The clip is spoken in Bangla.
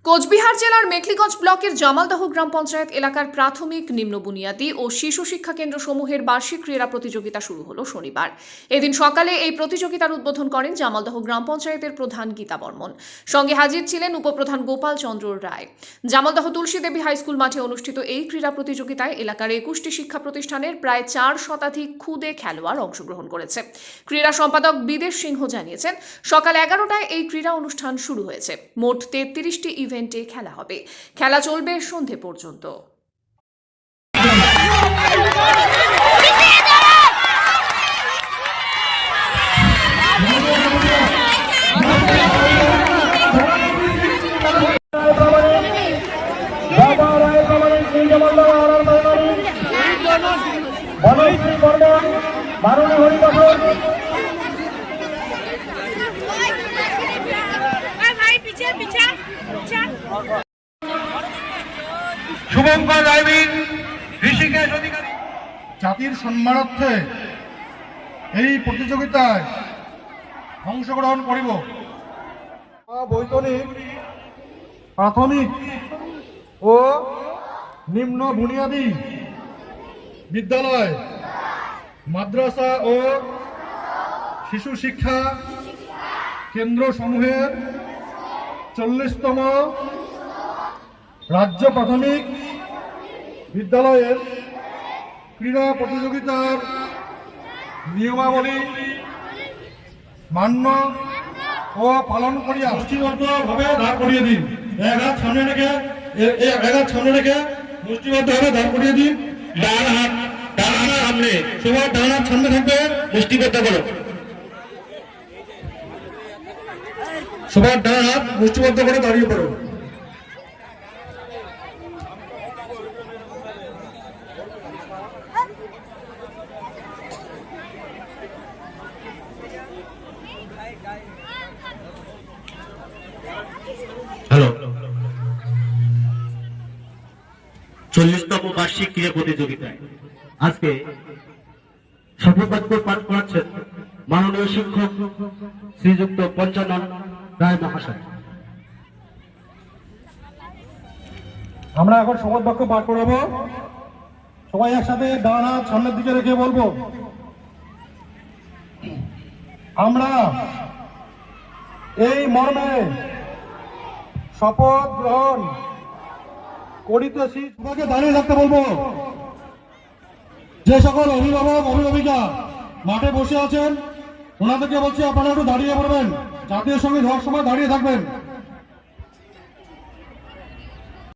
কোচবিহার জেলার মেখলিগঞ্জ ব্লকের জামালদহ গ্রাম পঞ্চায়েত এলাকার প্রাথমিক নিম্ন বুনিয়াদী ও শিশু শিক্ষা কেন্দ্র সমূহের বার্ষিক ক্রীড়া প্রতিযোগিতা শুরু হলো শনিবার। এদিন সকালে এই প্রতিযোগিতার উদ্বোধন করেন জামালদহ গ্রাম পঞ্চায়েতের প্রধান গীতা বর্মন। সঙ্গে হাজির ছিলেন উপপ্রধান গোপাল চন্দ্র রায়। জামালদহ তুলসী দেবী হাইস্কুল মাঠে অনুষ্ঠিত এই ক্রীড়া প্রতিযোগিতায় এলাকার 21টি শিক্ষা প্রতিষ্ঠানের প্রায় 4 শতাধিক ক্ষুদে খেলোয়াড় অংশগ্রহণ করেছে। ক্রীড়া সম্পাদক বিদেশ সিংহ জানিয়েছেন, সকাল 11টায় এই ক্রীড়া অনুষ্ঠান শুরু হয়েছে। মোট 33টি ইভেন্টে খেলা হবে। খেলা চলবে সন্ধে পর্যন্ত। শুভঙ্কর রায়বীর, ঋষিকেশ অধিকারী। জাতির সম্মানার্থে এই প্রতিযোগিতায় অংশগ্রহণ করিব। বৈতনিক প্রাথমিক ও নিম্ন বুনিয়াদী বিদ্যালয়, মাদ্রাসা ও শিশু শিক্ষা কেন্দ্র সমূহের 40তম রাজ্য প্রাথমিক বিদ্যালয়ের ক্রীড়া প্রতিযোগিতার নিয়মাবলী মান্য ও পালন করিয়া মুষ্টিবদ্ধভাবে দাঁড় করিয়ে দিন। এক হাত সামনে রেখে মুষ্টিবদ্ধভাবে দাঁড় করিয়ে দিন। ডান হাত সামনে, সবার ডান হাত সামনে থাকবে, মুষ্টিবদ্ধ করো। সবার ডান হাত মুষ্টিবদ্ধ করে দাঁড়িয়ে পড়ো। হ্যালো, 40তম বার্ষিক ক্রীড়া প্রতিযোগিতায় আজকে শপথ বাক্য পাঠ করাচ্ছেন মাননীয় শিক্ষক শ্রীযুক্ত পঞ্চানন রায় মহাশয়। আমরা এখন শপথ বাক্য পাঠ করাবো। সবাই একসাথে ডান হাত সামনের দিকে রেখে বলবো, আমরা এই মর্মে শপথ গ্রহণ করিতেছি। তোমাকে দাঁড়িয়ে থাকতে বলবো। যে সকল অভিভাবক অভিভাবিকা মাঠে বসে আছেন, ওনাদেরকে বলছি আপনারা একটু দাঁড়িয়ে পড়বেন। জাতীয় সঙ্গীত হওয়ার সময় দাঁড়িয়ে থাকবেন।